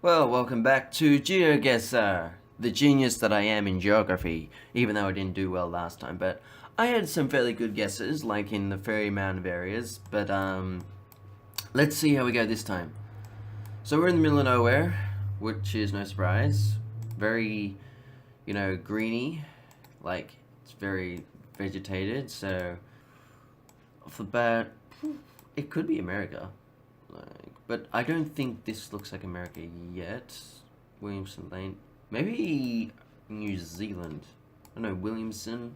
Well, welcome back to GeoGuesser, the genius that I am in geography, even though I didn't do well last time, but I had some fairly good guesses, like in the fair amount of areas, but let's see how we go this time. So we're in the middle of nowhere, which is no surprise. Very, greeny, like it's very vegetated, so off the bat, it could be America. But I don't think this looks like America yet. Williamson Lane. Maybe New Zealand. I don't know, Williamson.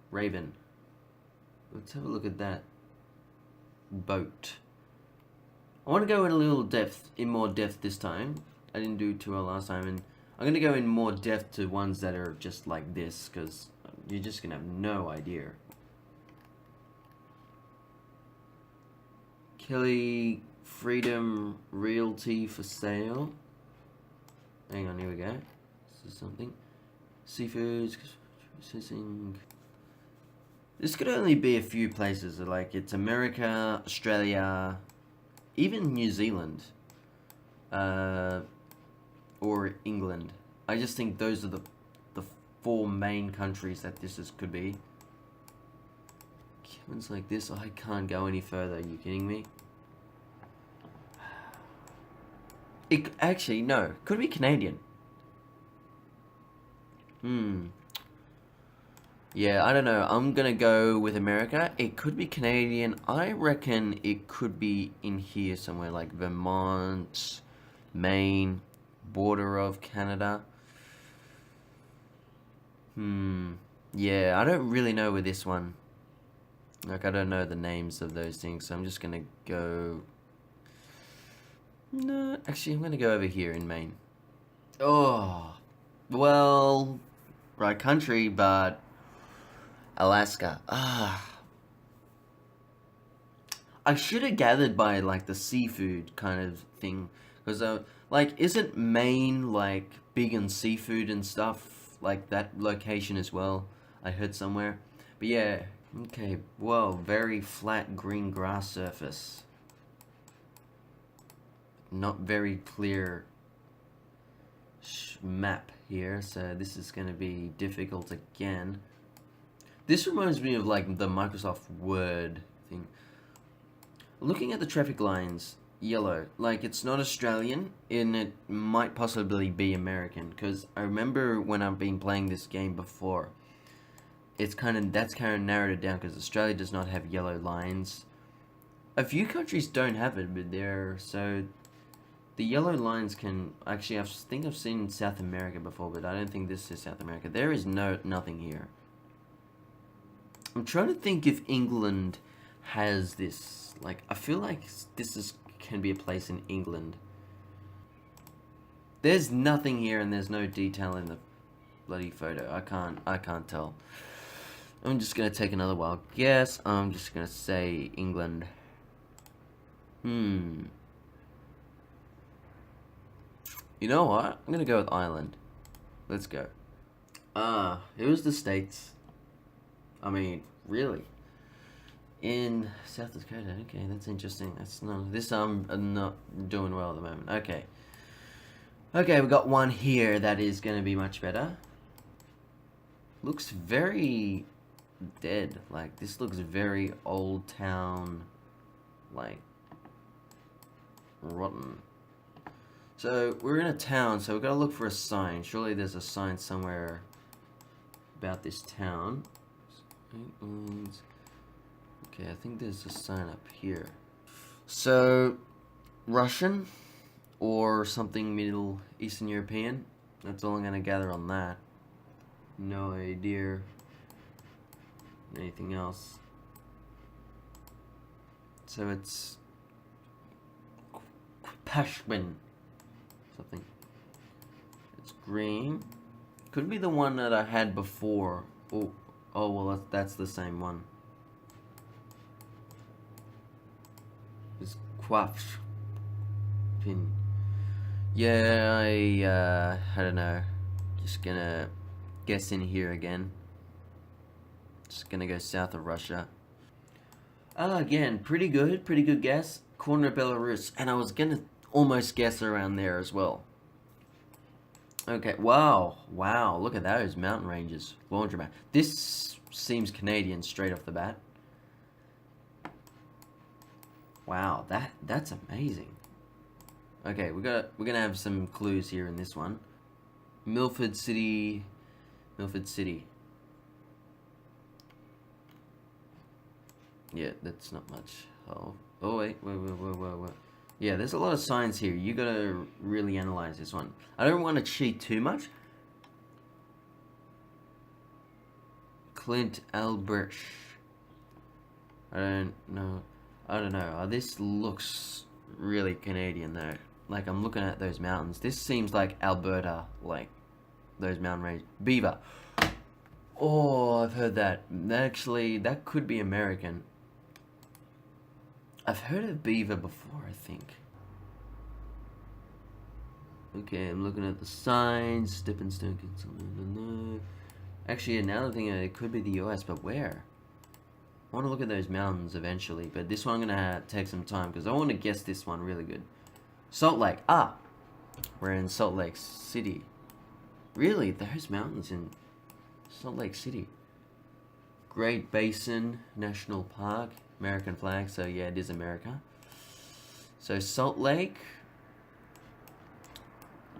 Raven. Let's have a look at that boat. I want to go in a little depth, in more depth this time. I didn't do too well last time, and I'm going to go in more depth to ones that are just like this, because you're just going to have no idea. Kelly Freedom Realty for sale. Hang on, here we go. This is something. Seafoods, processing. This could only be a few places. Like it's America, Australia, even New Zealand, or England. I just think those are the four main countries that could be. Cabins like this, I can't go any further. Are you kidding me? It actually no, could be Canadian. Yeah, I don't know. I'm gonna go with America. It could be Canadian. I reckon it could be in here somewhere, like Vermont, Maine, border of Canada. Yeah, I don't really know with this one. Like, I don't know the names of those things, so I'm just gonna go... No, actually, I'm gonna go over here in Maine. Oh, well, right country, but Alaska. I should have gathered by, like, the seafood kind of thing, because, like, isn't Maine, like, big on seafood and stuff, like that location as well? I heard somewhere. But yeah, okay, whoa, very flat green grass surface. Not very clear map here, so this is going to be difficult again. This reminds me of like the Microsoft Word thing. Looking at the traffic lines, yellow, like it's not Australian, and it might possibly be American, because I remember when I've been playing this game before, that's kind of narrowed it down, because Australia does not have yellow lines. A few countries don't have it, but so the yellow lines can actually, I think I've seen South America before, but I don't think this is South America. There is nothing here. I'm trying to think if England has this. Like, I feel like can be a place in England. There's nothing here, and there's no detail in the bloody photo. I can't tell. I'm just gonna take another wild guess. I'm just gonna say England. You know what? I'm gonna go with Ireland. Let's go. It was the States. I mean, really. In South Dakota. Okay, that's interesting. That's not this. I'm not doing well at the moment. Okay. Okay, we got one here that is gonna be much better. Looks very dead. Like this looks very old town. Like rotten. So we're in a town, so we've got to look for a sign. Surely there's a sign somewhere about this town. Okay, I think there's a sign up here. So, Russian or something Middle Eastern European. That's all I'm gonna gather on that. No idea. Anything else? So it's Pashwin. Something. It's green. Could be the one that I had before. Oh well, that's the same one. It's Quaff Pin. Yeah, I don't know. Just gonna guess in here again. Just gonna go south of Russia. Again, pretty good guess. Corner of Belarus, and I was gonna almost guess around there as well. Okay, wow, wow, look at those mountain ranges. Laundromat. This seems Canadian straight off the bat. Wow, that's amazing. Okay, we're gonna have some clues here in this one. Milford City, Milford City. Yeah, that's not much. Oh wait. Yeah, there's a lot of signs here. You gotta really analyze this one. I don't want to cheat too much. Clint Albrecht. I don't know. This looks really Canadian though. Like, I'm looking at those mountains. This seems like Alberta, like those mountain range. Beaver. Oh, I've heard that. Actually, that could be American. I've heard of beaver before, I think. Okay, I'm looking at the signs. Stepping stone. No. Actually, another thing, it could be the US, but where? I want to look at those mountains eventually, but this one I'm going to take some time because I want to guess this one really good. Salt Lake. Ah! We're in Salt Lake City. Really? Those mountains in Salt Lake City. Great Basin National Park. American flag, so yeah, it is America. So Salt Lake.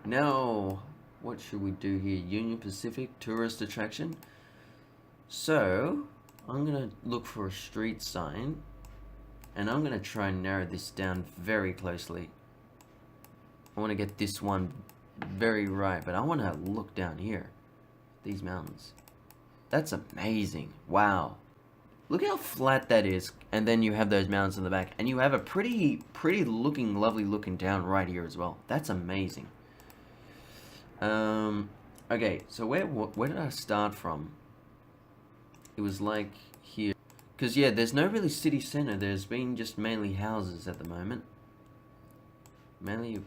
Now, what should we do here? Union Pacific tourist attraction. So, I'm gonna look for a street sign, and I'm gonna try and narrow this down very closely. I want to get this one very right, but I want to look down here. These mountains. That's amazing. Wow. Look how flat that is, and then you have those mountains in the back, and you have a pretty looking, lovely looking town right here as well. That's amazing. Okay, so where did I start from? It was like here, because yeah, there's no really city center. There's been just mainly houses at the moment. Maybe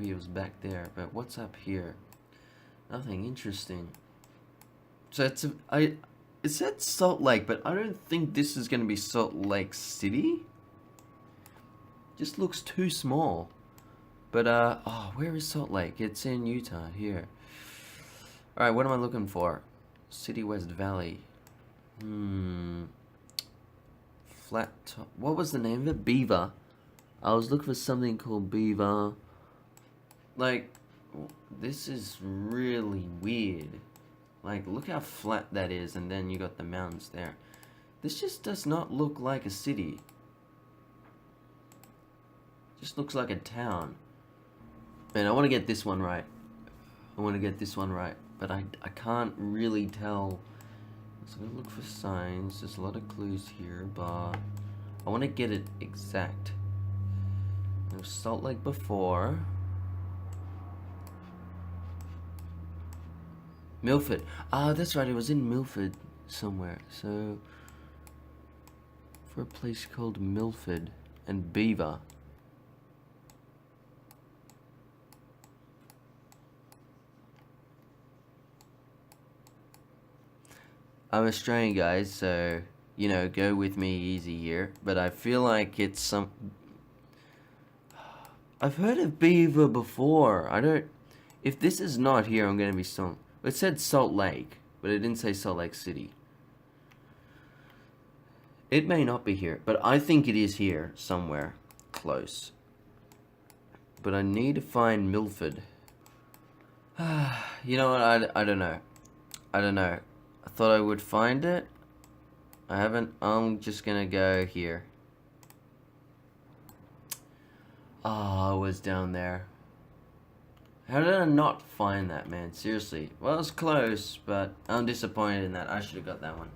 it was back there, but what's up here? Nothing interesting. So it said Salt Lake, but I don't think this is going to be Salt Lake City. Just looks too small. But, oh, where is Salt Lake? It's in Utah, here. Alright, what am I looking for? City West Valley. Flat top. What was the name of it? Beaver. I was looking for something called Beaver. Like, this is really weird. Like, look how flat that is, and then you got the mountains there. This just does not look like a city. Just looks like a town. Man, I want to get this one right. But I can't really tell. So I'm gonna look for signs. There's a lot of clues here, but I want to get it exact. There was Salt Lake before. Milford. Ah, that's right. It was in Milford somewhere. So, for a place called Milford and Beaver. I'm Australian, guys, so, you know, go with me easy here. But I feel like it's some... I've heard of Beaver before. I don't... If this is not here, I'm going to be so... It said Salt Lake, but it didn't say Salt Lake City. It may not be here, but I think it is here somewhere close. But I need to find Milford. You know what? I don't know. I thought I would find it. I haven't. I'm just gonna go here. Oh, I was down there. How did I not find that, man? Seriously. Well, it was close, but I'm disappointed in that. I should have got that one.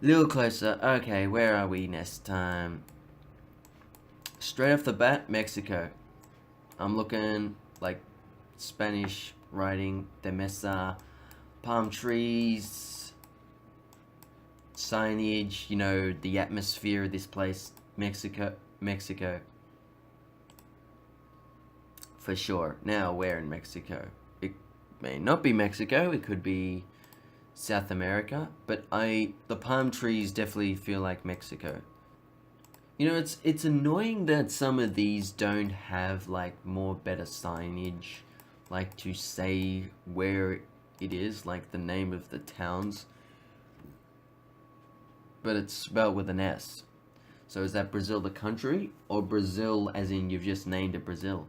A little closer. Okay, where are we next time? Straight off the bat, Mexico. I'm looking like Spanish writing, de mesa, palm trees, signage, you know, the atmosphere of this place. Mexico. For sure. Now, where in Mexico? It may not be Mexico. It could be South America. But the palm trees definitely feel like Mexico. You know, it's annoying that some of these don't have like more better signage, like to say where it is, like the name of the towns. But it's spelled with an S. So is that Brazil the country, or Brazil as in you've just named it Brazil?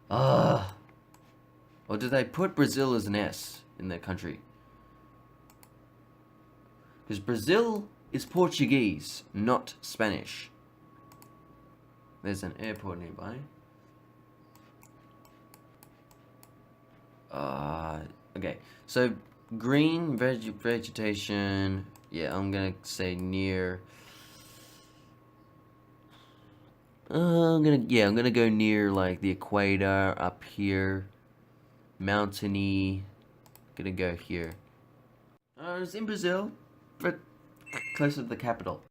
Ah. Or do they put Brazil as an S in their country? Because Brazil is Portuguese, not Spanish. There's an airport nearby. Okay. So green vegetation. Yeah, I'm gonna say near. I'm gonna go near like the equator up here, mountainy. Gonna go here. It's in Brazil, but closer to the capital.